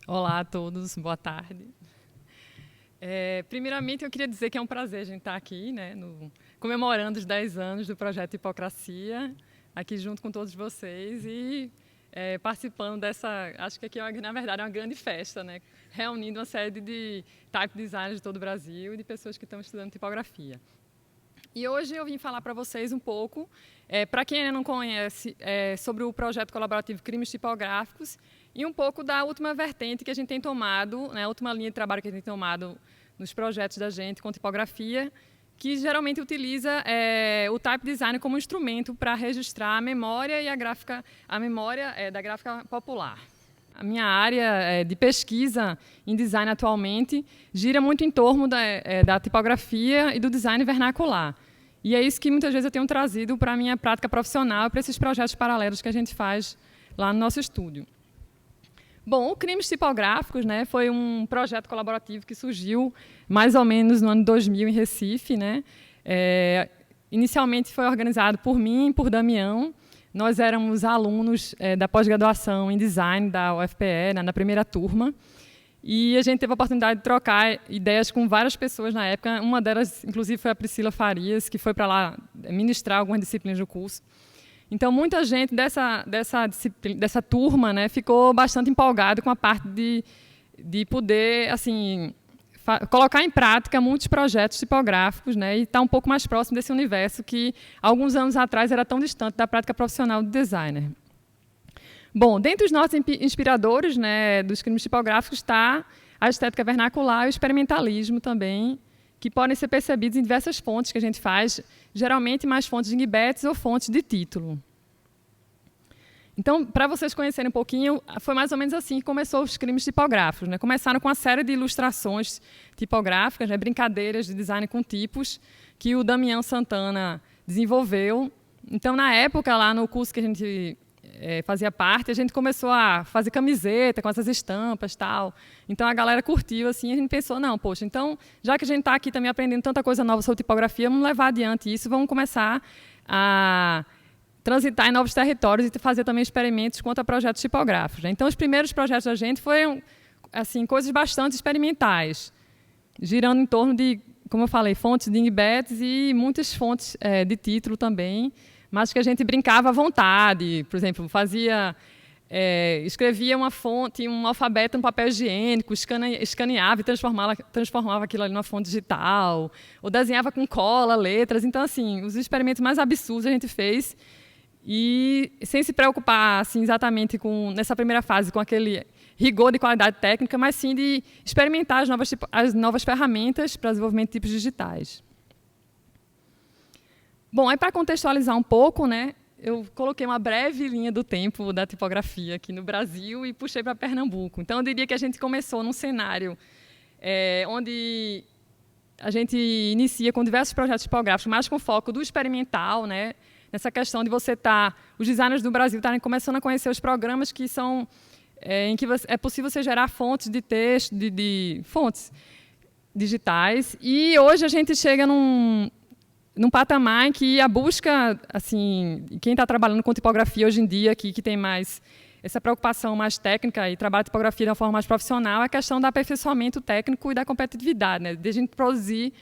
Olá a todos, boa tarde. Primeiramente, eu queria dizer que é um prazer a gente estar aqui, né, comemorando os 10 anos do projeto Hipocracia, aqui junto com todos vocês e participando dessa, acho que aqui, na verdade, é uma grande festa, né, reunindo uma série de type designers de todo o Brasil e de pessoas que estão estudando tipografia. E hoje eu vim falar para vocês um pouco, para quem ainda não conhece, sobre o projeto colaborativo Crimes Tipográficos e um pouco da última vertente que a gente tem tomado, né, a última linha de trabalho que a gente tem tomado nos projetos da gente com tipografia, que geralmente utiliza o type design como instrumento para registrar a memória e a memória da gráfica popular. A minha área de pesquisa em design atualmente gira muito em torno da tipografia e do design vernacular. E é isso que muitas vezes eu tenho trazido para a minha prática profissional, para esses projetos paralelos que a gente faz lá no nosso estúdio. Bom, o Crimes Tipográficos, né, foi um projeto colaborativo que surgiu mais ou menos no ano 2000 em Recife, né? Inicialmente foi organizado por mim e por Damião. Nós éramos alunos da pós-graduação em design da UFPE, né, na primeira turma. E a gente teve a oportunidade de trocar ideias com várias pessoas na época. Uma delas, inclusive, foi a Priscila Farias, que foi para lá ministrar algumas disciplinas do curso. Então, muita gente dessa turma, né, ficou bastante empolgada com a parte de poder assim, colocar em prática muitos projetos tipográficos, né, e estar um pouco mais próximo desse universo que, alguns anos atrás, era tão distante da prática profissional do designer. Bom, dentre os nossos inspiradores, né, dos crimes tipográficos está a estética vernacular e o experimentalismo também, que podem ser percebidos em diversas fontes que a gente faz, geralmente mais fontes de Ingbetes ou fontes de título. Então, para vocês conhecerem um pouquinho, foi mais ou menos assim que começou os crimes tipográficos, né? Começaram com uma série de ilustrações tipográficas, né, brincadeiras de design com tipos, que o Damião Santana desenvolveu. Então, na época, lá no curso que a gente fazia parte, a gente começou a fazer camiseta com essas estampas e tal. Então a galera curtiu, assim, e a gente pensou, não, poxa, então, já que a gente está aqui também aprendendo tanta coisa nova sobre tipografia, vamos levar adiante isso, vamos começar a transitar em novos territórios e fazer também experimentos quanto a projetos tipográficos, né? Então os primeiros projetos da gente foram assim, coisas bastante experimentais, girando em torno de, como eu falei, fontes de Ingbetes e muitas fontes de título também, mas que a gente brincava à vontade. Por exemplo, escrevia uma fonte, um alfabeto no papel higiênico, escaneava e transformava aquilo ali numa fonte digital, ou desenhava com cola, letras. Então, assim, os experimentos mais absurdos a gente fez, e sem se preocupar assim, exatamente nessa primeira fase com aquele rigor de qualidade técnica, mas sim de experimentar as novas ferramentas para desenvolvimento de tipos digitais. Bom, aí para contextualizar um pouco, né, eu coloquei uma breve linha do tempo da tipografia aqui no Brasil e puxei para Pernambuco. Então, eu diria que a gente começou num cenário onde a gente inicia com diversos projetos tipográficos, mais com foco do experimental, né, nessa questão de os designers do Brasil estarem começando a conhecer os programas que são em que é possível você gerar fontes de texto, de fontes digitais. E hoje a gente chega num patamar em que a busca, assim, quem está trabalhando com tipografia hoje em dia, aqui, que tem mais essa preocupação mais técnica e trabalha a tipografia de uma forma mais profissional, é a questão do aperfeiçoamento técnico e da competitividade, né? De a gente produzir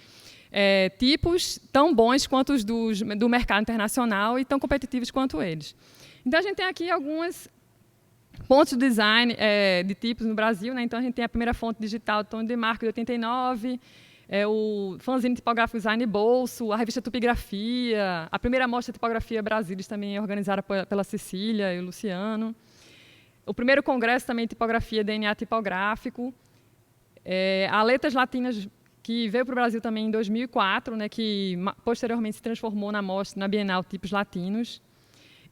tipos tão bons quanto os do mercado internacional e tão competitivos quanto eles. Então, a gente tem aqui alguns pontos de design de tipos no Brasil, né? Então, a gente tem a primeira fonte digital, Tony DeMarco, de 89, o fanzine tipográfico Design Bolso, a revista Tupigrafia, a primeira mostra de tipografia Brasilis também é organizada pela Cecília e o Luciano, o primeiro congresso também de tipografia DNA tipográfico, a Letras Latinas, que veio para o Brasil também em 2004, né, que posteriormente se transformou na mostra, na Bienal Tipos Latinos.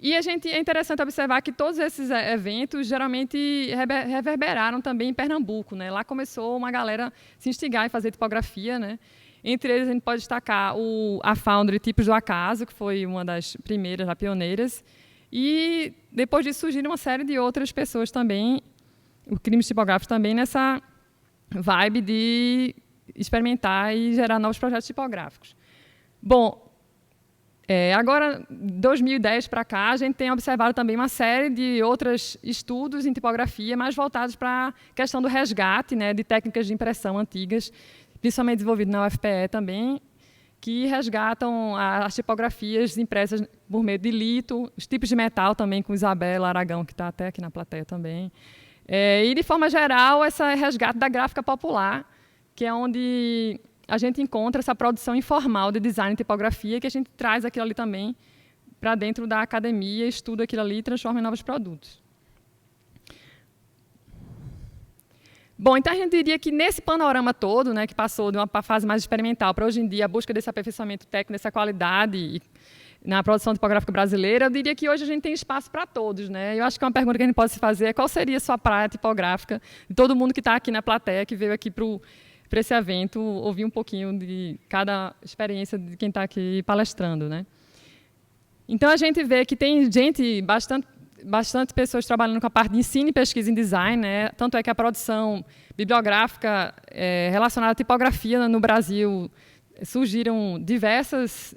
E é interessante observar que todos esses eventos geralmente reverberaram também em Pernambuco, né? Lá começou uma galera se instigar em fazer tipografia, né? Entre eles a gente pode destacar a Foundry Tipos do Acaso, que foi uma das primeiras, pioneiras. E depois disso surgiram uma série de outras pessoas também, o Crimes Tipográficos também, nessa vibe de experimentar e gerar novos projetos tipográficos. Bom, Agora, 2010 para cá, a gente tem observado também uma série de outros estudos em tipografia, mais voltados para a questão do resgate, né, de técnicas de impressão antigas, principalmente desenvolvido na UFPE também, que resgatam as tipografias impressas por meio de lito, os tipos de metal também, com Isabela Aragão, que está até aqui na plateia também. E, de forma geral, esse resgate da gráfica popular, que é onde a gente encontra essa produção informal de design e tipografia, que a gente traz aquilo ali também para dentro da academia, estuda aquilo ali e transforma em novos produtos. Bom, então a gente diria que nesse panorama todo, né, que passou de uma fase mais experimental para hoje em dia a busca desse aperfeiçoamento técnico, dessa qualidade na produção tipográfica brasileira, eu diria que hoje a gente tem espaço para todos, né? Eu acho que uma pergunta que a gente pode se fazer é qual seria a sua praia tipográfica, de todo mundo que está aqui na plateia, que veio aqui para esse evento, ouvir um pouquinho de cada experiência de quem está aqui palestrando, né? Então, a gente vê que tem gente, bastante pessoas trabalhando com a parte de ensino e pesquisa em design, né? Tanto é que a produção bibliográfica relacionada à tipografia no Brasil surgiram diversos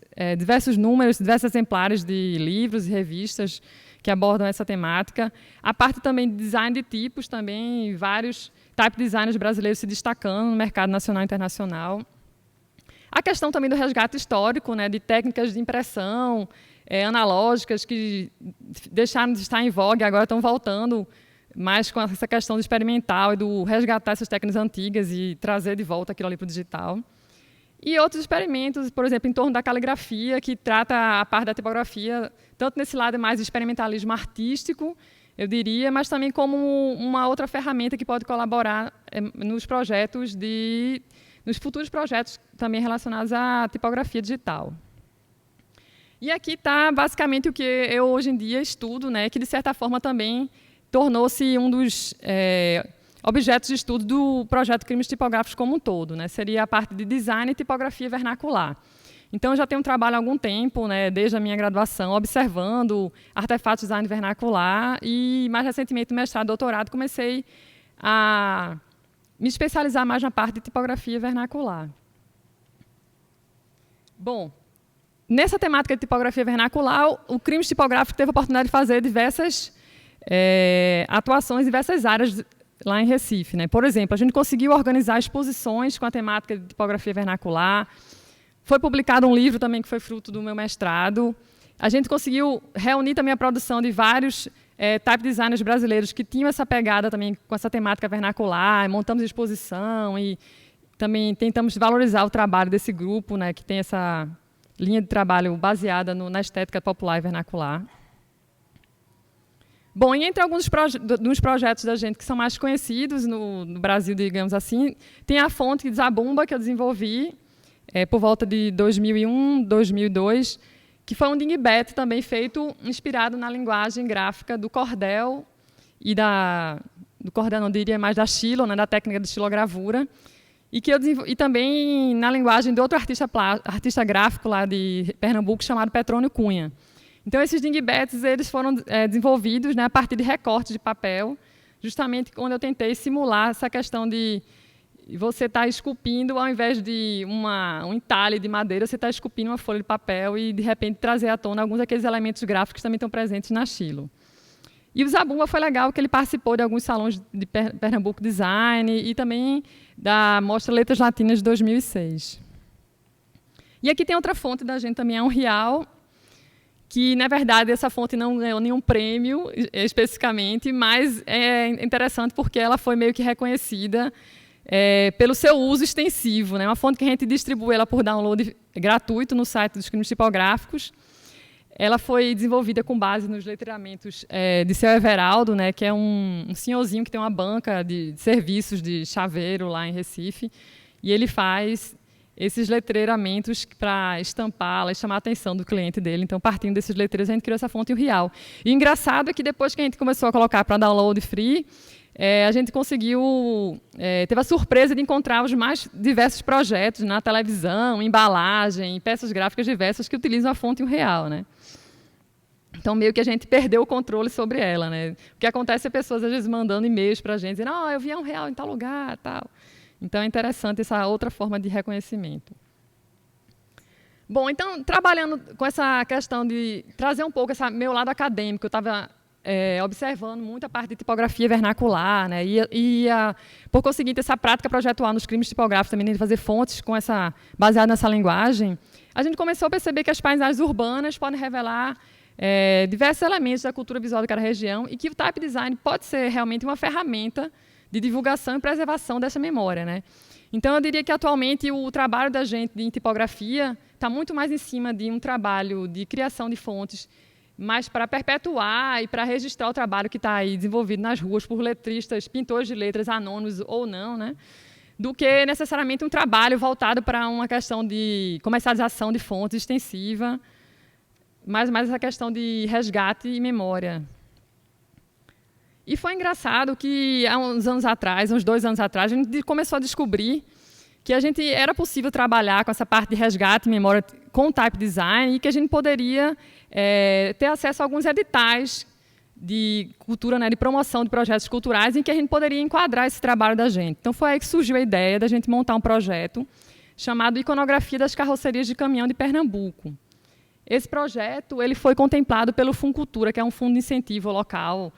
números, diversos exemplares de livros e revistas que abordam essa temática. A parte também de design de tipos, também vários type designers brasileiros se destacando no mercado nacional e internacional. A questão também do resgate histórico, né, de técnicas de impressão analógicas que deixaram de estar em voga e agora estão voltando mais com essa questão do experimental e do resgatar essas técnicas antigas e trazer de volta aquilo ali para o digital. E outros experimentos, por exemplo, em torno da caligrafia, que trata a parte da tipografia, tanto nesse lado mais de experimentalismo artístico, eu diria, mas também como uma outra ferramenta que pode colaborar nos futuros projetos também relacionados à tipografia digital. E aqui está basicamente o que eu hoje em dia estudo, né, que de certa forma também tornou-se um dos objetos de estudo do projeto Crimes Tipográficos como um todo, né, seria a parte de design e tipografia vernacular. Então, eu já tenho um trabalho há algum tempo, né, desde a minha graduação, observando artefatos de design vernacular e, mais recentemente, no mestrado e doutorado, comecei a me especializar mais na parte de tipografia vernacular. Bom, nessa temática de tipografia vernacular, o Crimes Tipográficos teve a oportunidade de fazer diversas atuações em diversas áreas lá em Recife, né? Por exemplo, a gente conseguiu organizar exposições com a temática de tipografia vernacular. Foi publicado um livro também que foi fruto do meu mestrado. A gente conseguiu reunir também a produção de vários type designers brasileiros que tinham essa pegada também com essa temática vernacular, montamos exposição e também tentamos valorizar o trabalho desse grupo, né, que tem essa linha de trabalho baseada na estética popular e vernacular. Bom, e entre alguns dos projetos da gente que são mais conhecidos no Brasil, digamos assim, tem a fonte de Zabumba, que eu desenvolvi por volta de 2001, 2002, que foi um dingbat também feito, inspirado na linguagem gráfica do cordel e do cordel, não diria mais da xilo, né, da técnica de xilogravura, e também na linguagem de outro artista gráfico lá de Pernambuco, chamado Petrônio Cunha. Então, esses dingbats eles foram desenvolvidos, né, a partir de recortes de papel, justamente quando eu tentei simular essa questão de você estar esculpindo, ao invés de um entalhe de madeira, você está esculpindo uma folha de papel e, de repente, trazer à tona alguns daqueles elementos gráficos que também estão presentes na xilo. E o Zabumba foi legal, que ele participou de alguns salões de Pernambuco Design e também da Mostra Letras Latinas de 2006. E aqui tem outra fonte da gente também, é um Real, que, na verdade, essa fonte não ganhou nenhum prêmio especificamente, mas é interessante porque ela foi meio que reconhecida pelo seu uso extensivo, né? Uma fonte que a gente distribui ela por download gratuito no site dos Crimes Tipográficos. Ela foi desenvolvida com base nos letreiramentos de seu Everaldo, né, que é um senhorzinho que tem uma banca de serviços de chaveiro lá em Recife, e ele faz esses letreiramentos para estampá-la e chamar a atenção do cliente dele. Então, partindo desses letreiros, a gente criou essa fonte Real. E o engraçado é que depois que a gente começou a colocar para download free, a gente conseguiu, teve a surpresa de encontrar os mais diversos projetos na televisão, embalagem, peças gráficas diversas que utilizam a fonte Real, né? Então, meio que a gente perdeu o controle sobre ela, né? O que acontece é pessoas, às vezes, mandando e-mails para a gente, dizendo, eu vi um Real em tal lugar, tal. Então, é interessante essa outra forma de reconhecimento. Bom, então, trabalhando com essa questão de trazer um pouco esse meu lado acadêmico, eu estava observando muito a parte de tipografia vernacular, né, por conseguinte, essa prática projetual nos crimes tipográficos, também de fazer fontes baseadas nessa linguagem, a gente começou a perceber que as paisagens urbanas podem revelar diversos elementos da cultura visual daquela região e que o type design pode ser realmente uma ferramenta de divulgação e preservação dessa memória, né? Então, eu diria que, atualmente, o trabalho da gente em tipografia está muito mais em cima de um trabalho de criação de fontes, mas para perpetuar e para registrar o trabalho que está aí desenvolvido nas ruas por letristas, pintores de letras anônimos ou não, né? Do que necessariamente um trabalho voltado para uma questão de comercialização de fontes extensiva, mas mais essa questão de resgate e memória. E foi engraçado que, há uns anos atrás, uns 2 anos atrás, a gente começou a descobrir que era possível trabalhar com essa parte de resgate e memória com o type design e que a gente poderia ter acesso a alguns editais de cultura, né, de promoção de projetos culturais em que a gente poderia enquadrar esse trabalho da gente. Então, foi aí que surgiu a ideia da gente montar um projeto chamado Iconografia das Carrocerias de Caminhão de Pernambuco. Esse projeto ele foi contemplado pelo Funcultura, que é um fundo de incentivo local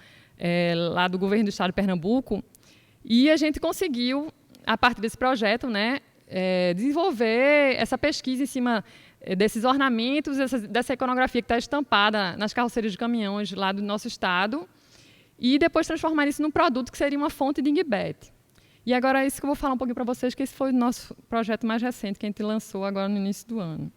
lá do governo do estado de Pernambuco, e a gente conseguiu, a partir desse projeto, né, desenvolver essa pesquisa em cima desses ornamentos, dessa iconografia que está estampada nas carrocerias de caminhões lá do nosso estado, e depois transformar isso num produto que seria uma fonte de dingbat. E agora é isso que eu vou falar um pouquinho para vocês, que esse foi o nosso projeto mais recente, que a gente lançou agora no início do ano.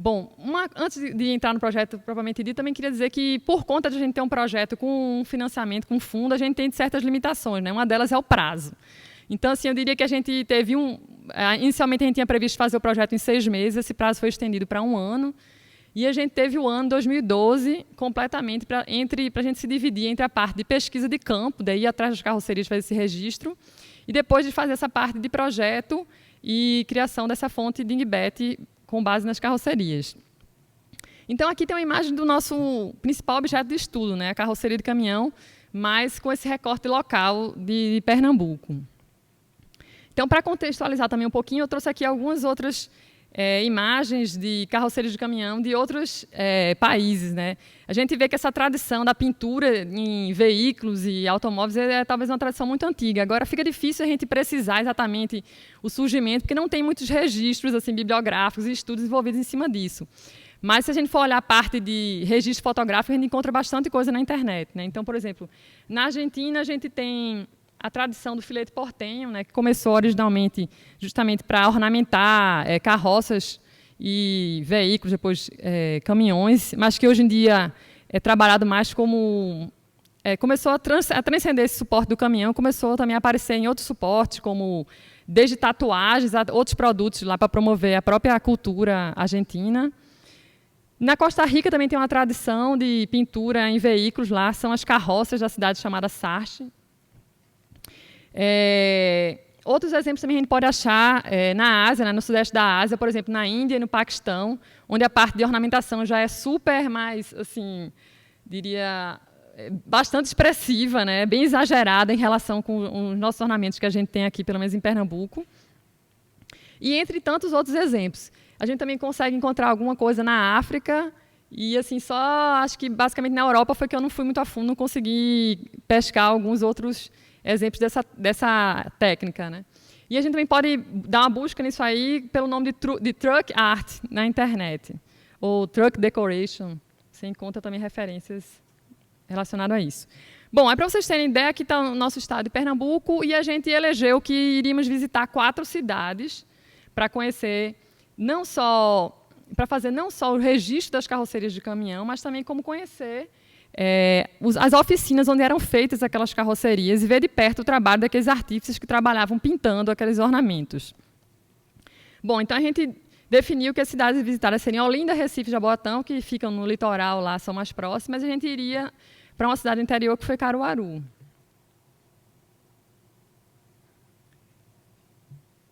Bom, antes de entrar no projeto propriamente dito, também queria dizer que, por conta de a gente ter um projeto com um financiamento, com fundo, a gente tem certas limitações, né? Uma delas é o prazo. Então, assim, eu diria que a gente teve inicialmente, a gente tinha previsto fazer o projeto em 6 meses, esse prazo foi estendido para 1 ano, e a gente teve o ano 2012 completamente para a gente se dividir entre a parte de pesquisa de campo, daí ir atrás das carrocerias fazer esse registro, e depois de fazer essa parte de projeto e criação dessa fonte de dingbat com base nas carrocerias. Então, aqui tem uma imagem do nosso principal objeto de estudo, né, a carroceria de caminhão, mas com esse recorte local de Pernambuco. Então, para contextualizar também um pouquinho, eu trouxe aqui algumas outras imagens de carrocerias de caminhão de outros países, né? A gente vê que essa tradição da pintura em veículos e automóveis é talvez uma tradição muito antiga. Agora fica difícil a gente precisar exatamente o surgimento, porque não tem muitos registros assim, bibliográficos e estudos envolvidos em cima disso. Mas, se a gente for olhar a parte de registro fotográfico, a gente encontra bastante coisa na internet, né? Então, por exemplo, na Argentina, a gente tem a tradição do filete portenho, né, que começou originalmente justamente para ornamentar carroças e veículos, depois caminhões, mas que hoje em dia é trabalhado mais como... começou a transcender esse suporte do caminhão, começou também a aparecer em outros suportes, como desde tatuagens a outros produtos lá para promover a própria cultura argentina. Na Costa Rica também tem uma tradição de pintura em veículos, lá são as carroças da cidade chamada Sarche. Outros exemplos também a gente pode achar na Ásia, né, no sudeste da Ásia, por exemplo, na Índia e no Paquistão, onde a parte de ornamentação já é super mais, assim, diria, bastante expressiva, né, bem exagerada em relação com os nossos ornamentos que a gente tem aqui, pelo menos em Pernambuco. E entre tantos outros exemplos. A gente também consegue encontrar alguma coisa na África e, assim, só acho que basicamente na Europa foi que eu não fui muito a fundo, não consegui pescar alguns outros exemplos dessa técnica, né? E a gente também pode dar uma busca nisso aí pelo nome de truck art na internet, ou truck decoration. Você encontra também referências relacionadas a isso. Bom, para vocês terem ideia, aqui está o nosso estado de Pernambuco e a gente elegeu que iríamos visitar 4 cidades para conhecer, para fazer não só o registro das carrocerias de caminhão, mas também como conhecer as oficinas onde eram feitas aquelas carrocerias e ver de perto o trabalho daqueles artífices que trabalhavam pintando aqueles ornamentos. Bom, então a gente definiu que as cidades visitadas seriam Olinda, Recife e Jaboatão, que ficam no litoral lá, são mais próximas, e a gente iria para uma cidade interior que foi Caruaru.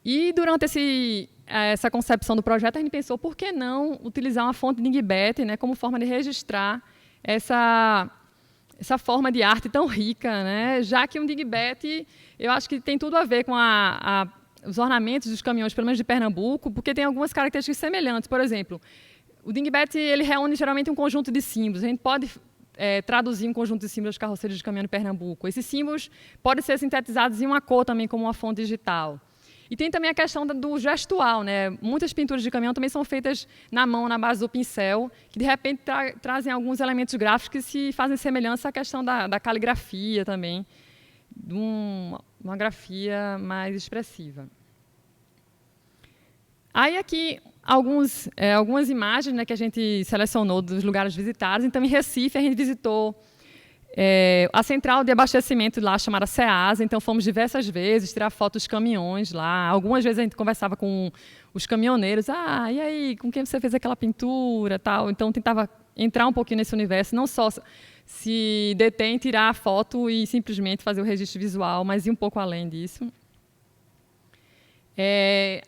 E durante essa concepção do projeto, a gente pensou por que não utilizar uma fonte de dingbat, né, como forma de registrar essa forma de arte tão rica, né? Já que um dingbat, eu acho que tem tudo a ver com os ornamentos dos caminhões, pelo menos de Pernambuco, porque tem algumas características semelhantes. Por exemplo, o dingbat ele reúne geralmente um conjunto de símbolos. A gente pode traduzir um conjunto de símbolos das carrocerias de caminhão de Pernambuco. Esses símbolos podem ser sintetizados em uma cor também, como uma fonte digital. E tem também a questão do gestual, né? Muitas pinturas de caminhão também são feitas na mão, na base do pincel, que de repente trazem alguns elementos gráficos que se fazem semelhança à questão da caligrafia também, de uma grafia mais expressiva. Aí aqui algumas imagens, né, que a gente selecionou dos lugares visitados. Então, em Recife, a gente visitou a central de abastecimento lá, chamada SEASA. Então, fomos diversas vezes tirar fotos dos caminhões lá. Algumas vezes a gente conversava com os caminhoneiros. Ah, e aí, com quem você fez aquela pintura? Tal. Então, tentava entrar um pouquinho nesse universo, não só se deter em tirar a foto e simplesmente fazer o registro visual, mas ir um pouco além disso.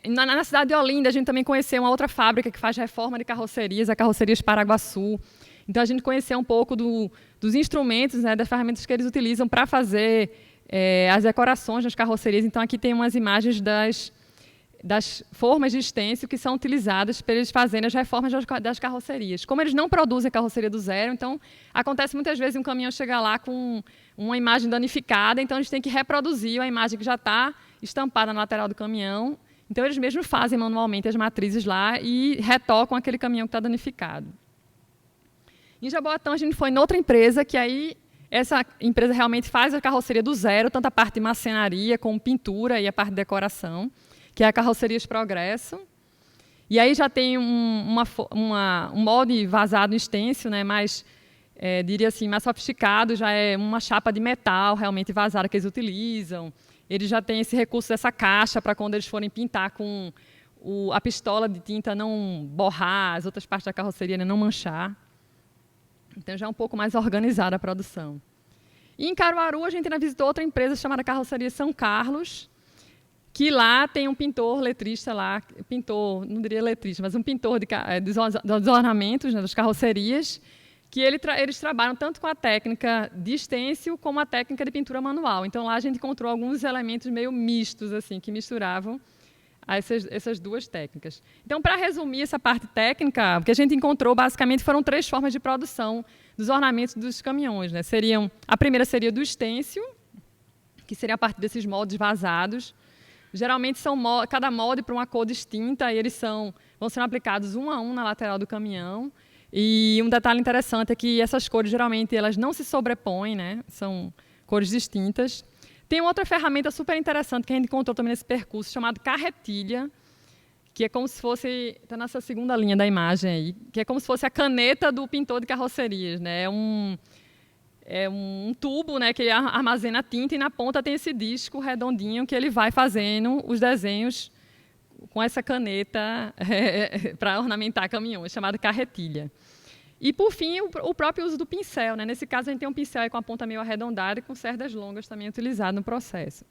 Na cidade de Olinda, a gente também conheceu uma outra fábrica que faz reforma de carrocerias, a Carrocerias Paraguaçu. Então, a gente conheceu um pouco dos instrumentos, né, das ferramentas que eles utilizam para fazer as decorações das carrocerias. Então, aqui tem umas imagens das formas de stencil que são utilizadas para eles fazerem as reformas das carrocerias. Como eles não produzem a carroceria do zero, então, acontece muitas vezes um caminhão chegar lá com uma imagem danificada, então eles têm que reproduzir a imagem que já está estampada na lateral do caminhão. Então, eles mesmos fazem manualmente as matrizes lá e retocam aquele caminhão que está danificado. Em Jaboatão, a gente foi em outra empresa, que aí essa empresa realmente faz a carroceria do zero, tanto a parte de marcenaria como pintura e a parte de decoração, que é a Carrocerias Progresso. E aí já tem um molde vazado em stencil, né, mais, diria assim, mais sofisticado, já é uma chapa de metal realmente vazada que eles utilizam. Eles já têm esse recurso dessa caixa para quando eles forem pintar com a pistola de tinta não borrar as outras partes da carroceria, né, não manchar. Então, já é um pouco mais organizada a produção. E em Caruaru, a gente ainda visitou outra empresa chamada Carroceria São Carlos, que lá tem um pintor letrista lá, não diria letrista, mas um pintor dos ornamentos, né, das carrocerias, que eles trabalham tanto com a técnica de stencil como a técnica de pintura manual. Então, lá a gente encontrou alguns elementos meio mistos, assim, que misturavam essas duas técnicas. Então, para resumir essa parte técnica, o que a gente encontrou, basicamente, foram 3 formas de produção dos ornamentos dos caminhões, né? A primeira seria do stencil, que seria a partir desses moldes vazados. Geralmente, cada molde para uma cor distinta, e eles vão sendo aplicados um a um na lateral do caminhão. E um detalhe interessante é que essas cores, geralmente, elas não se sobrepõem, né? São cores distintas. Tem outra ferramenta super interessante que a gente encontrou também nesse percurso, chamado carretilha, que é como se fosse, está nessa segunda linha da imagem aí, que é como se fosse a caneta do pintor de carrocerias, né? É um tubo, né, que ele armazena tinta, e na ponta tem esse disco redondinho que ele vai fazendo os desenhos com essa caneta para ornamentar caminhões, chamado carretilha. E, por fim, o próprio uso do pincel, né? Nesse caso, a gente tem um pincel aí com a ponta meio arredondada e com cerdas longas também utilizado no processo.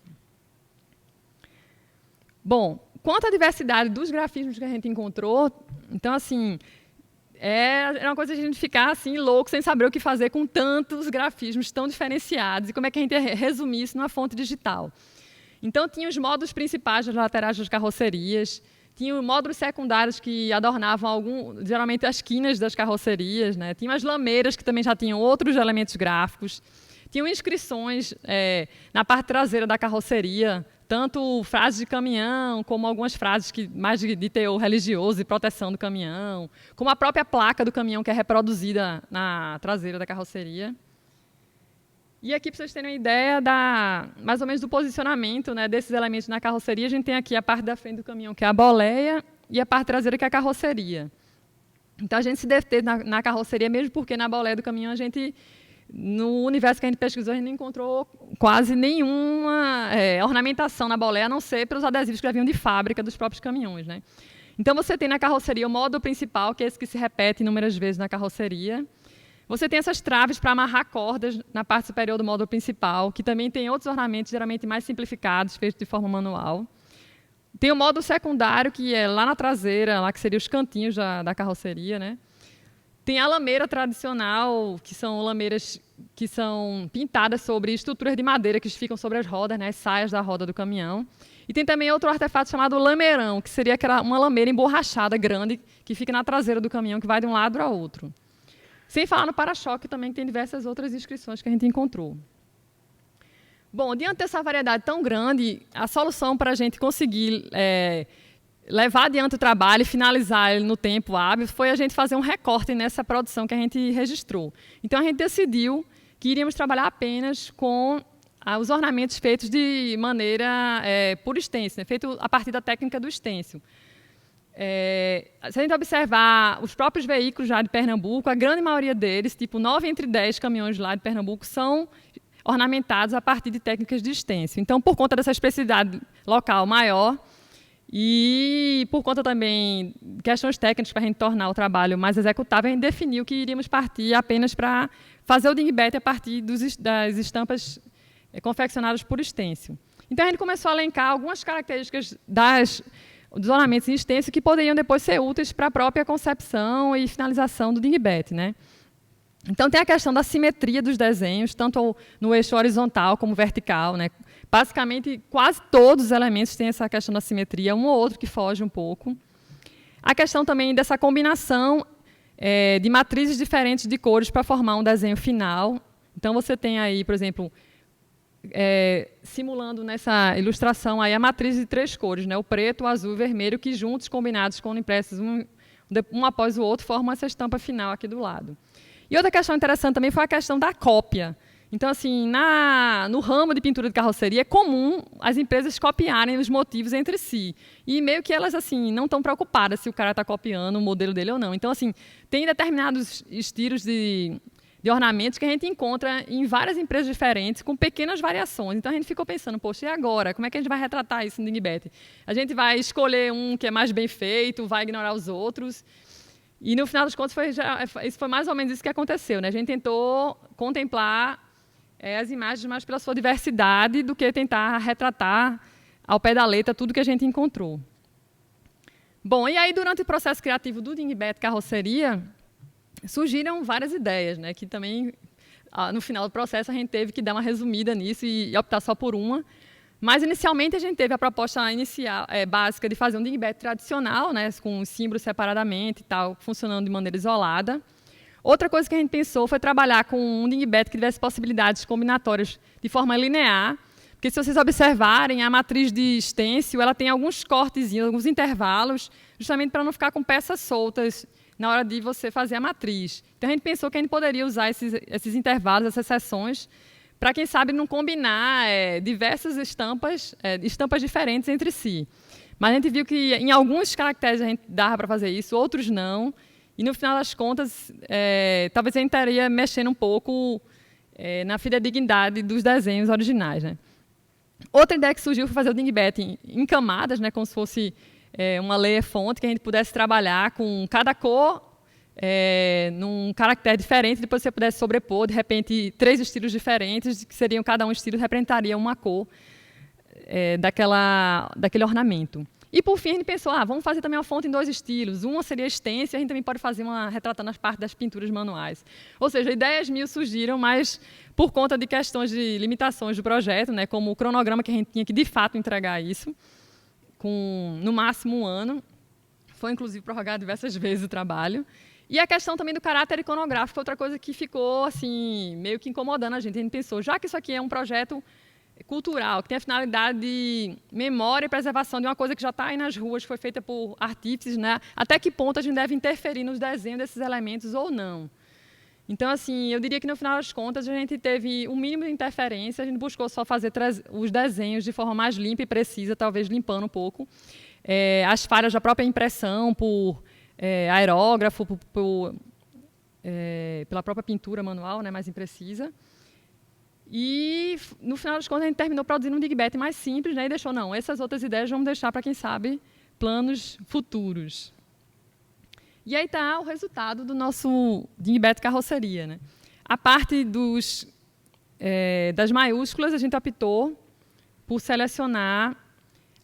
Bom, quanto à diversidade dos grafismos que a gente encontrou, então, assim, é uma coisa de a gente ficar assim, louco, sem saber o que fazer com tantos grafismos tão diferenciados e como é que a gente ia resumir isso numa fonte digital. Então, tinha os módulos principais das laterais das carrocerias, tinha módulos secundários que adornavam geralmente as quinas das carrocerias, né? Tinha as lameiras que também já tinham outros elementos gráficos. Tinham inscrições na parte traseira da carroceria, tanto frases de caminhão, como algumas frases mais de teor religioso e proteção do caminhão, como a própria placa do caminhão que é reproduzida na traseira da carroceria. E aqui, para vocês terem uma ideia mais ou menos do posicionamento, né, desses elementos na carroceria, a gente tem aqui a parte da frente do caminhão, que é a boleia, e a parte traseira, que é a carroceria. Então, a gente se deteve na carroceria, mesmo porque na boleia do caminhão, no universo que a gente pesquisou, a gente não encontrou quase nenhuma ornamentação na boleia, a não ser pelos adesivos que já vinham de fábrica dos próprios caminhões, né? Então, você tem na carroceria o módulo principal, que é esse que se repete inúmeras vezes na carroceria. Você tem essas traves para amarrar cordas na parte superior do módulo principal, que também tem outros ornamentos, geralmente mais simplificados, feitos de forma manual. Tem o módulo secundário, que é lá na traseira, lá que seriam os cantinhos da carroceria, né? Tem a lameira tradicional, que são lameiras que são pintadas sobre estruturas de madeira que ficam sobre as rodas, né, as saias da roda do caminhão. E tem também outro artefato chamado lameirão, que seria uma lameira emborrachada grande que fica na traseira do caminhão, que vai de um lado ao outro. Sem falar no para-choque também, que tem diversas outras inscrições que a gente encontrou. Bom, diante dessa variedade tão grande, a solução para a gente conseguir levar adiante o trabalho e finalizar ele no tempo hábil foi a gente fazer um recorte nessa produção que a gente registrou. Então, a gente decidiu que iríamos trabalhar apenas com os ornamentos feitos de maneira por stencil, né, feito a partir da técnica do stencil. Se a gente observar os próprios veículos lá de Pernambuco, a grande maioria deles, tipo 9 entre 10 caminhões lá de Pernambuco, são ornamentados a partir de técnicas de stencil. Então, por conta dessa especificidade local maior e por conta também de questões técnicas para a gente tornar o trabalho mais executável, a gente definiu que iríamos partir apenas para fazer o dingbat a partir das estampas confeccionadas por stencil. Então, a gente começou a elencar algumas características dos ornamentos em stencil que poderiam depois ser úteis para a própria concepção e finalização do dingbat, né? Então, tem a questão da simetria dos desenhos, tanto no eixo horizontal como vertical, né? Basicamente, quase todos os elementos têm essa questão da simetria, um ou outro que foge um pouco. A questão também dessa combinação de matrizes diferentes de cores para formar um desenho final. Então, você tem aí, por exemplo, simulando nessa ilustração aí a matriz de 3 cores, né? O preto, o azul e o vermelho, que juntos, combinados, quando impressos um após o outro, formam essa estampa final aqui do lado. E outra questão interessante também foi a questão da cópia. Então, assim, no ramo de pintura de carroceria, é comum as empresas copiarem os motivos entre si. E meio que elas, assim, não estão preocupadas se o cara está copiando o modelo dele ou não. Então, assim, tem determinados estilos de ornamentos que a gente encontra em várias empresas diferentes, com pequenas variações. Então, a gente ficou pensando, poxa, e agora? Como é que a gente vai retratar isso no dingbat? A gente vai escolher um que é mais bem feito, vai ignorar os outros. E, no final das contas, isso foi mais ou menos isso que aconteceu, né? A gente tentou contemplar as imagens mais pela sua diversidade do que tentar retratar ao pé da letra tudo que a gente encontrou. Bom, e aí, durante o processo criativo do dingbat carroceria, surgiram várias ideias, né? Que também, no final do processo, a gente teve que dar uma resumida nisso e optar só por uma. Mas, inicialmente, a gente teve a proposta inicial, básica de fazer um dingbat tradicional, né, com os símbolos separadamente e tal, funcionando de maneira isolada. Outra coisa que a gente pensou foi trabalhar com um dingbat que tivesse possibilidades combinatórias de forma linear, porque, se vocês observarem, a matriz de stencil ela tem alguns cortezinhos, alguns intervalos, justamente para não ficar com peças soltas na hora de você fazer a matriz. Então, a gente pensou que a gente poderia usar esses intervalos, essas seções, para, quem sabe, não combinar diversas estampas diferentes entre si. Mas a gente viu que em alguns caracteres a gente dava para fazer isso, outros não. E, no final das contas, talvez a gente estaria mexendo um pouco na fidedignidade dos desenhos originais, né? Outra ideia que surgiu foi fazer o dingbat em camadas, né, como se fosse uma layer fonte, que a gente pudesse trabalhar com cada cor num caractere diferente, depois você pudesse sobrepor, de repente, 3 estilos diferentes, que seriam cada um estilo, representaria uma cor daquele ornamento. E, por fim, a gente pensou, vamos fazer também uma fonte em 2 estilos. Uma seria stencil, a gente também pode fazer uma retratando as partes das pinturas manuais. Ou seja, ideias mil surgiram, mas por conta de questões de limitações do projeto, né, como o cronograma que a gente tinha que, de fato, entregar isso, com, no máximo, 1 ano. Foi, inclusive, prorrogado diversas vezes o trabalho. E a questão também do caráter iconográfico, outra coisa que ficou assim, meio que incomodando a gente. A gente pensou, já que isso aqui é um projeto cultural, que tem a finalidade de memória e preservação de uma coisa que já está aí nas ruas, foi feita por artífices, né? Até que ponto a gente deve interferir nos desenhos desses elementos ou não? Então, assim, eu diria que, no final das contas, a gente teve um mínimo de interferência, a gente buscou só fazer os desenhos de forma mais limpa e precisa, talvez limpando um pouco as falhas da própria impressão por aerógrafo, pela própria pintura manual, né, mais imprecisa. E, no final das contas, a gente terminou produzindo um dingbat mais simples, né, e deixou, não, essas outras ideias vamos deixar para, quem sabe, planos futuros. E aí está o resultado do nosso dingbat carroceria, né? A parte das maiúsculas, a gente optou por selecionar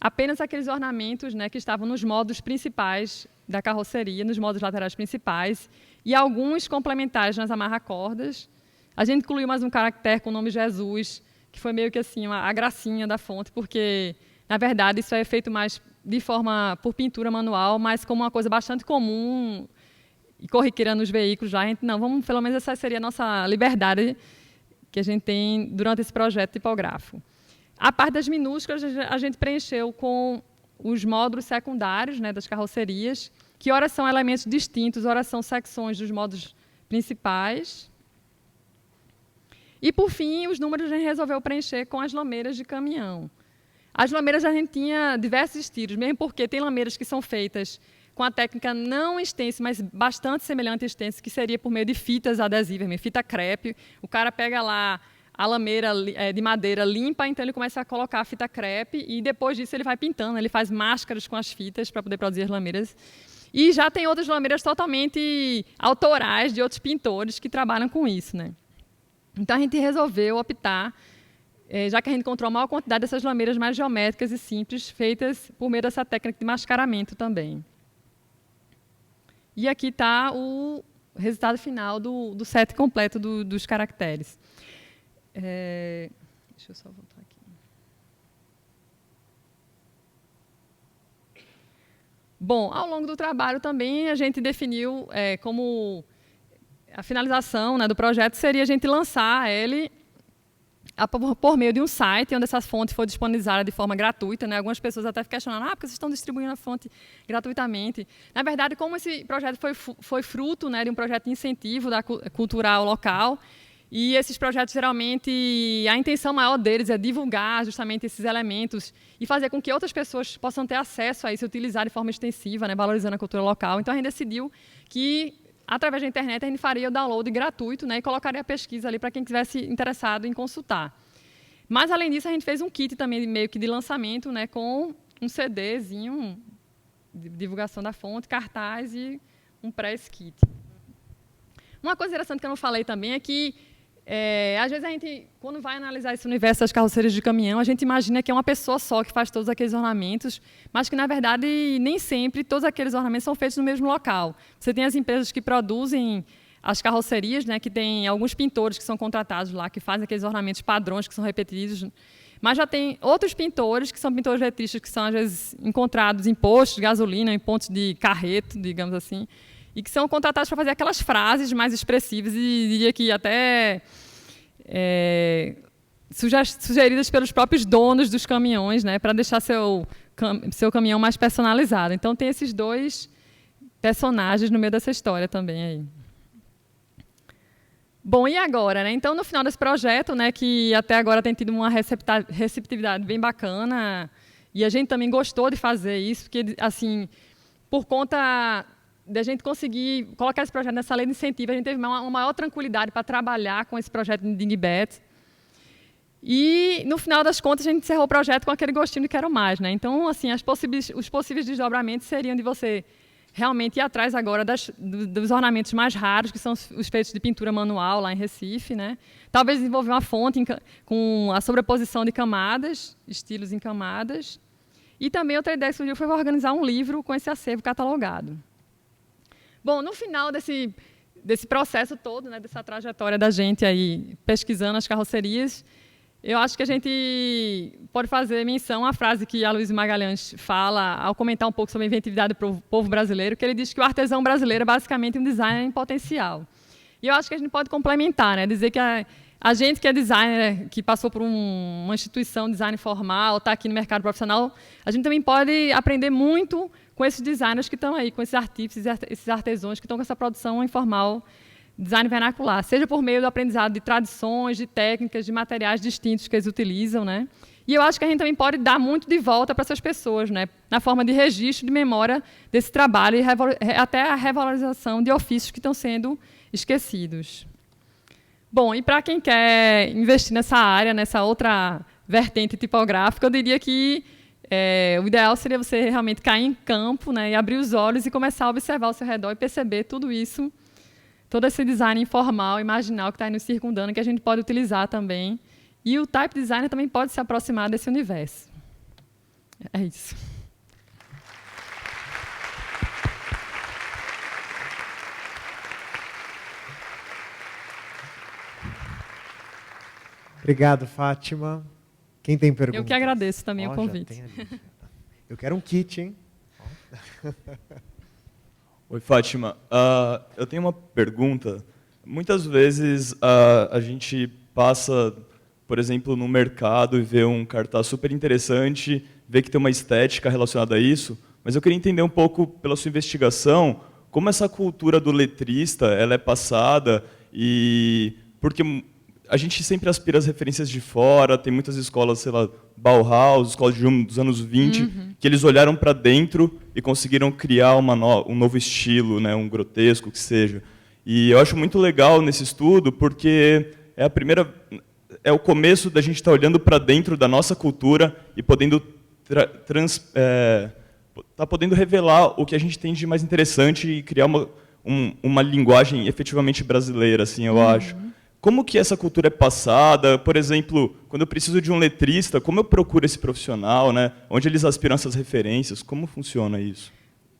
apenas aqueles ornamentos, né, que estavam nos modos principais da carroceria, nos modos laterais principais, e alguns complementares nas amarra-cordas, A gente incluiu mais um caractere com o nome Jesus, que foi meio que assim a gracinha da fonte, porque, na verdade, isso é feito mais de forma por pintura manual, mas como uma coisa bastante comum e corriqueira nos veículos. Já a gente, não, vamos, pelo menos essa seria a nossa liberdade que a gente tem durante esse projeto tipográfico. A parte das minúsculas a gente preencheu com os módulos secundários, né, das carrocerias, que ora são elementos distintos, ora são secções dos módulos principais. E, por fim, os números a gente resolveu preencher com as lameiras de caminhão. As lameiras a gente tinha diversos estilos, mesmo porque tem lameiras que são feitas com a técnica não stencil, mas bastante semelhante a stencil, que seria por meio de fitas adesivas, fita crepe. O cara pega lá a lameira de madeira limpa, então ele começa a colocar a fita crepe e depois disso ele vai pintando, ele faz máscaras com as fitas para poder produzir as lameiras. E já tem outras lameiras totalmente autorais de outros pintores que trabalham com isso, né? Então a gente resolveu optar, já que a gente encontrou a maior quantidade dessas lameiras mais geométricas e simples, feitas por meio dessa técnica de mascaramento também. E aqui está o resultado final do set completo dos caracteres. Deixa eu só voltar aqui. Bom, ao longo do trabalho também a gente definiu como a finalização, né, do projeto seria a gente lançar ele por meio de um site onde essa fonte for disponibilizada de forma gratuita, né? Algumas pessoas até questionaram, porque vocês estão distribuindo a fonte gratuitamente. Na verdade, como esse projeto foi fruto, né, de um projeto de incentivo cultural local, e esses projetos, geralmente, a intenção maior deles é divulgar justamente esses elementos e fazer com que outras pessoas possam ter acesso a isso, utilizar de forma extensiva, né, valorizando a cultura local. Então, a gente decidiu que, através da internet, a gente faria o download gratuito, né, e colocaria a pesquisa ali para quem estivesse interessado em consultar. Mas, além disso, a gente fez um kit também meio que de lançamento, né, com um CDzinho de divulgação da fonte, cartaz e um press kit. Uma coisa interessante que eu não falei também é que, às vezes, a gente, quando vai analisar esse universo das carrocerias de caminhão, a gente imagina que é uma pessoa só que faz todos aqueles ornamentos, mas que, na verdade, nem sempre todos aqueles ornamentos são feitos no mesmo local. Você tem as empresas que produzem as carrocerias, né, que tem alguns pintores que são contratados lá, que fazem aqueles ornamentos padrões que são repetidos, mas já tem outros pintores, que são pintores letristas, que são, às vezes, encontrados em postos de gasolina, em pontos de carreto, digamos assim, e que são contratados para fazer aquelas frases mais expressivas e diria que até sugeridas pelos próprios donos dos caminhões, né, para deixar seu caminhão mais personalizado. Então, tem esses dois personagens no meio dessa história também aí. Bom, e agora, né? Então, no final desse projeto, né, que até agora tem tido uma receptividade bem bacana, e a gente também gostou de fazer isso, porque, assim, por conta da gente conseguir colocar esse projeto nessa lei de incentivo, a gente teve uma maior tranquilidade para trabalhar com esse projeto de Dingbat. E, no final das contas, a gente encerrou o projeto com aquele gostinho de quero mais, né? Então, assim, os possíveis desdobramentos seriam de você realmente ir atrás agora dos ornamentos mais raros, que são os feitos de pintura manual lá em Recife, né? Talvez desenvolver uma fonte com a sobreposição de camadas, estilos em camadas. E também outra ideia que surgiu foi organizar um livro com esse acervo catalogado. Bom, no final desse processo todo, né, dessa trajetória da gente aí pesquisando as carrocerias, eu acho que a gente pode fazer menção à frase que a Luiz Magalhães fala ao comentar um pouco sobre a inventividade do povo brasileiro, que ele diz que o artesão brasileiro é basicamente um designer em potencial. E eu acho que a gente pode complementar, né, dizer que a gente que é designer, que passou por uma instituição de design formal, está aqui no mercado profissional, a gente também pode aprender muito com esses designers que estão aí, com esses artífices, esses artesãos que estão com essa produção informal, design vernacular, seja por meio do aprendizado de tradições, de técnicas, de materiais distintos que eles utilizam, né? E eu acho que a gente também pode dar muito de volta para essas pessoas, né? Na forma de registro, de memória desse trabalho e até a revalorização de ofícios que estão sendo esquecidos. Bom, e para quem quer investir nessa área, nessa outra vertente tipográfica, eu diria que o ideal seria você realmente cair em campo, né, e abrir os olhos e começar a observar ao seu redor e perceber tudo isso, todo esse design informal, imaginal que está aí nos circundando, que a gente pode utilizar também. E o type designer também pode se aproximar desse universo. É isso. Obrigado, Fátima. Quem tem perguntas? Eu que agradeço também o Já convite. tem ali. Eu quero um kit, hein? Oi, Fátima. Eu tenho uma pergunta. Muitas vezes a gente passa, por exemplo, no mercado e vê um cartaz super interessante, vê que tem uma estética relacionada a isso, mas eu queria entender um pouco, pela sua investigação, como essa cultura do letrista ela é passada, e porque a gente sempre aspira às referências de fora, tem muitas escolas, sei lá, Bauhaus, escolas dos anos 20, que eles olharam para dentro e conseguiram criar um novo estilo, né, um grotesco, que seja. E eu acho muito legal nesse estudo, porque é o começo da gente estar olhando para dentro da nossa cultura e podendo podendo revelar o que a gente tem de mais interessante e criar uma linguagem efetivamente brasileira, assim, eu acho. Como que essa cultura é passada? Por exemplo, quando eu preciso de um letrista, como eu procuro esse profissional, né? Onde eles aspiram essas referências? Como funciona isso?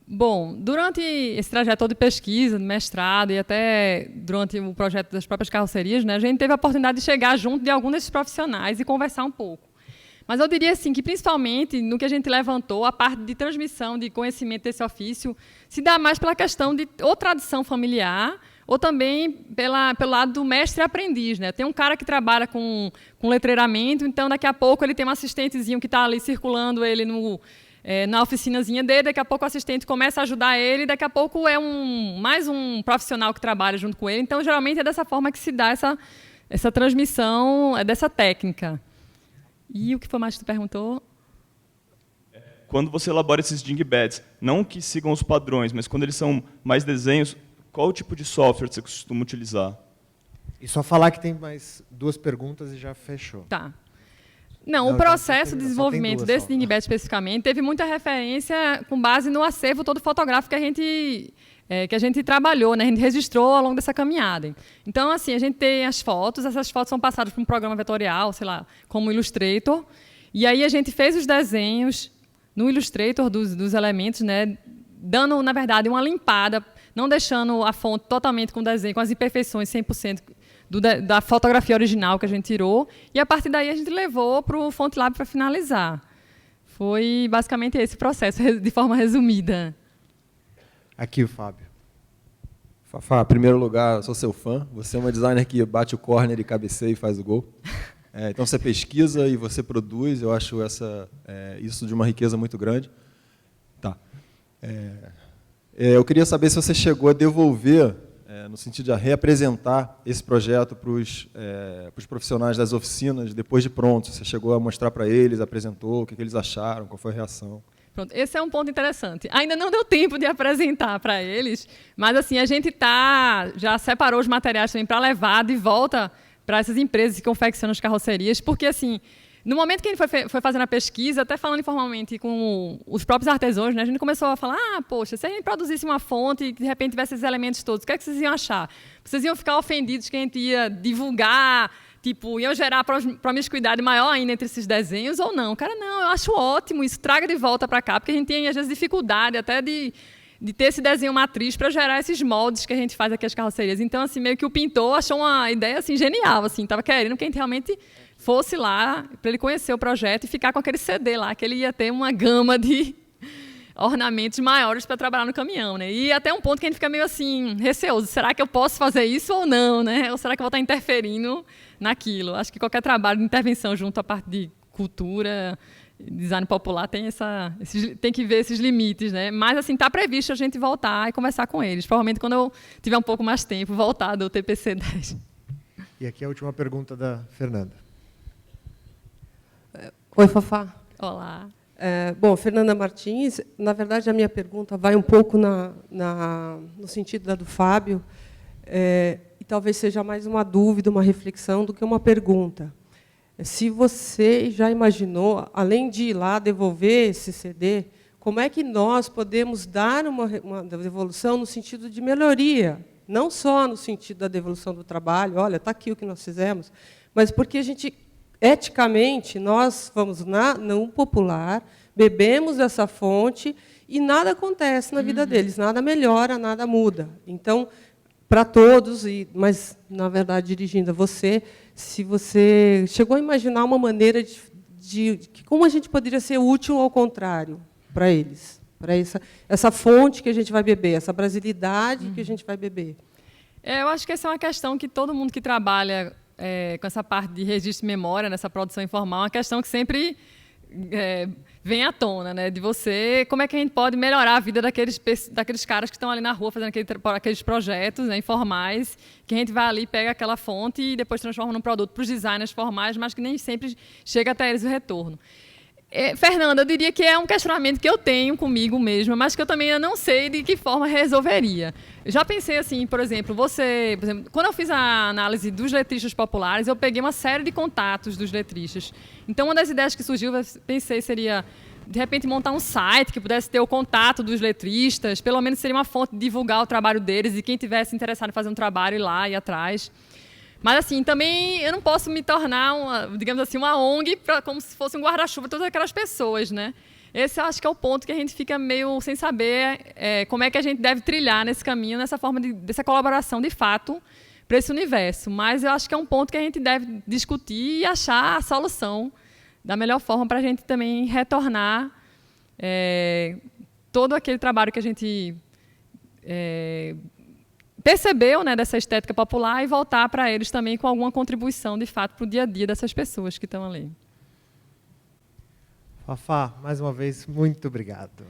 Bom, durante esse trajeto todo de pesquisa, de mestrado e até durante o projeto das próprias carrocerias, né, a gente teve a oportunidade de chegar junto de algum desses profissionais e conversar um pouco. Mas eu diria assim que, principalmente, no que a gente levantou, a parte de transmissão de conhecimento desse ofício se dá mais pela questão de ou tradição familiar ou também pelo lado do mestre-aprendiz, né? Tem um cara que trabalha com letreiramento, então daqui a pouco ele tem um assistentezinho que está ali circulando ele na oficinazinha dele, daqui a pouco o assistente começa a ajudar ele, daqui a pouco é mais um profissional que trabalha junto com ele. Então, geralmente, é dessa forma que se dá essa transmissão dessa técnica. E o que foi mais que tu perguntou? Quando você elabora esses dingbats, não que sigam os padrões, mas quando eles são mais desenhos, qual o tipo de software você costuma utilizar? E só falar que tem mais 2 perguntas e já fechou. Tá. Não, o processo de desenvolvimento desse dingbat especificamente teve muita referência com base no acervo todo fotográfico que a gente trabalhou, né? A gente registrou ao longo dessa caminhada. Então, assim, a gente tem as fotos, essas fotos são passadas para um programa vetorial, sei lá, como Illustrator, e aí a gente fez os desenhos no Illustrator dos elementos, né? Dando, na verdade, uma limpada, não deixando a fonte totalmente com o desenho, com as imperfeições 100% da fotografia original que a gente tirou, e a partir daí a gente levou para o FontLab para finalizar. Foi basicamente esse processo, de forma resumida. Aqui o Fábio. Fafá, em primeiro lugar, eu sou seu fã. Você é uma designer que bate o corner e cabeceia e faz o gol. Então você pesquisa e você produz, eu acho isso de uma riqueza muito grande. Tá. Eu queria saber se você chegou a devolver, no sentido de reapresentar esse projeto para os profissionais das oficinas depois de pronto. Você chegou a mostrar para eles, apresentou, o que eles acharam, qual foi a reação? Pronto, esse é um ponto interessante. Ainda não deu tempo de apresentar para eles, mas assim, a gente já separou os materiais também para levar de volta para essas empresas que confeccionam as carrocerias, porque assim, no momento que a gente foi fazendo a pesquisa, até falando informalmente com os próprios artesãos, né, a gente começou a falar, poxa, se a gente produzisse uma fonte e de repente tivesse esses elementos todos, o que é que vocês iam achar? Vocês iam ficar ofendidos que a gente ia divulgar, iam gerar promiscuidade maior ainda entre esses desenhos ou não? Cara, não, eu acho ótimo isso, traga de volta para cá, porque a gente tem, às vezes, dificuldade até de ter esse desenho matriz para gerar esses moldes que a gente faz aqui as carrocerias. Então, assim, meio que o pintor achou uma ideia assim, genial, assim, estava querendo que a gente realmente fosse lá para ele conhecer o projeto e ficar com aquele CD lá, que ele ia ter uma gama de ornamentos maiores para trabalhar no caminhão, né? E até um ponto que a gente fica meio assim, receoso, será que eu posso fazer isso ou não, né? Ou será que eu vou estar interferindo naquilo? Acho que qualquer trabalho de intervenção junto à parte de cultura, design popular tem que ver esses limites, né? Mas assim, está previsto a gente voltar e conversar com eles. Provavelmente quando eu tiver um pouco mais tempo, voltar do TPC 10. E aqui a última pergunta da Fernanda. Oi, Fafá. Olá. Bom, Fernanda Martins, na verdade, a minha pergunta vai um pouco no sentido da do Fábio, e talvez seja mais uma dúvida, uma reflexão, do que uma pergunta. Se você já imaginou, além de ir lá devolver esse CD, como é que nós podemos dar uma devolução no sentido de melhoria, não só no sentido da devolução do trabalho, olha, está aqui o que nós fizemos, mas porque a gente, eticamente, nós vamos no popular, bebemos dessa fonte e nada acontece na vida deles, nada melhora, nada muda. Então, para todos, mas, na verdade, dirigindo a você, se você chegou a imaginar uma maneira de como a gente poderia ser útil ao contrário para eles, para essa fonte que a gente vai beber, essa brasilidade que a gente vai beber. Eu acho que essa é uma questão que todo mundo que trabalha com essa parte de registro de memória, nessa produção informal, é uma questão que sempre vem à tona, né? De você, como é que a gente pode melhorar a vida daqueles caras que estão ali na rua fazendo aqueles projetos, né, informais, que a gente vai ali, pega aquela fonte e depois transforma num produto para os designers formais, mas que nem sempre chega até eles o retorno. Fernanda, eu diria que é um questionamento que eu tenho comigo mesma, mas que eu também não sei de que forma resolveria. Eu já pensei assim, por exemplo, quando eu fiz a análise dos letristas populares, eu peguei uma série de contatos dos letristas. Então, uma das ideias que surgiu, eu pensei, seria, de repente, montar um site que pudesse ter o contato dos letristas, pelo menos seria uma fonte de divulgar o trabalho deles, e quem tivesse interessado em fazer um trabalho, ir lá, ir atrás. Mas, assim, também eu não posso me tornar, digamos assim, uma ONG como se fosse um guarda-chuva para todas aquelas pessoas, né? Esse eu acho que é o ponto que a gente fica meio sem saber como é que a gente deve trilhar nesse caminho, nessa forma dessa colaboração, de fato, para esse universo. Mas eu acho que é um ponto que a gente deve discutir e achar a solução da melhor forma para a gente também retornar todo aquele trabalho que a gente percebeu, né, dessa estética popular e voltar para eles também com alguma contribuição, de fato, para o dia a dia dessas pessoas que estão ali. Fafá, mais uma vez, muito obrigado.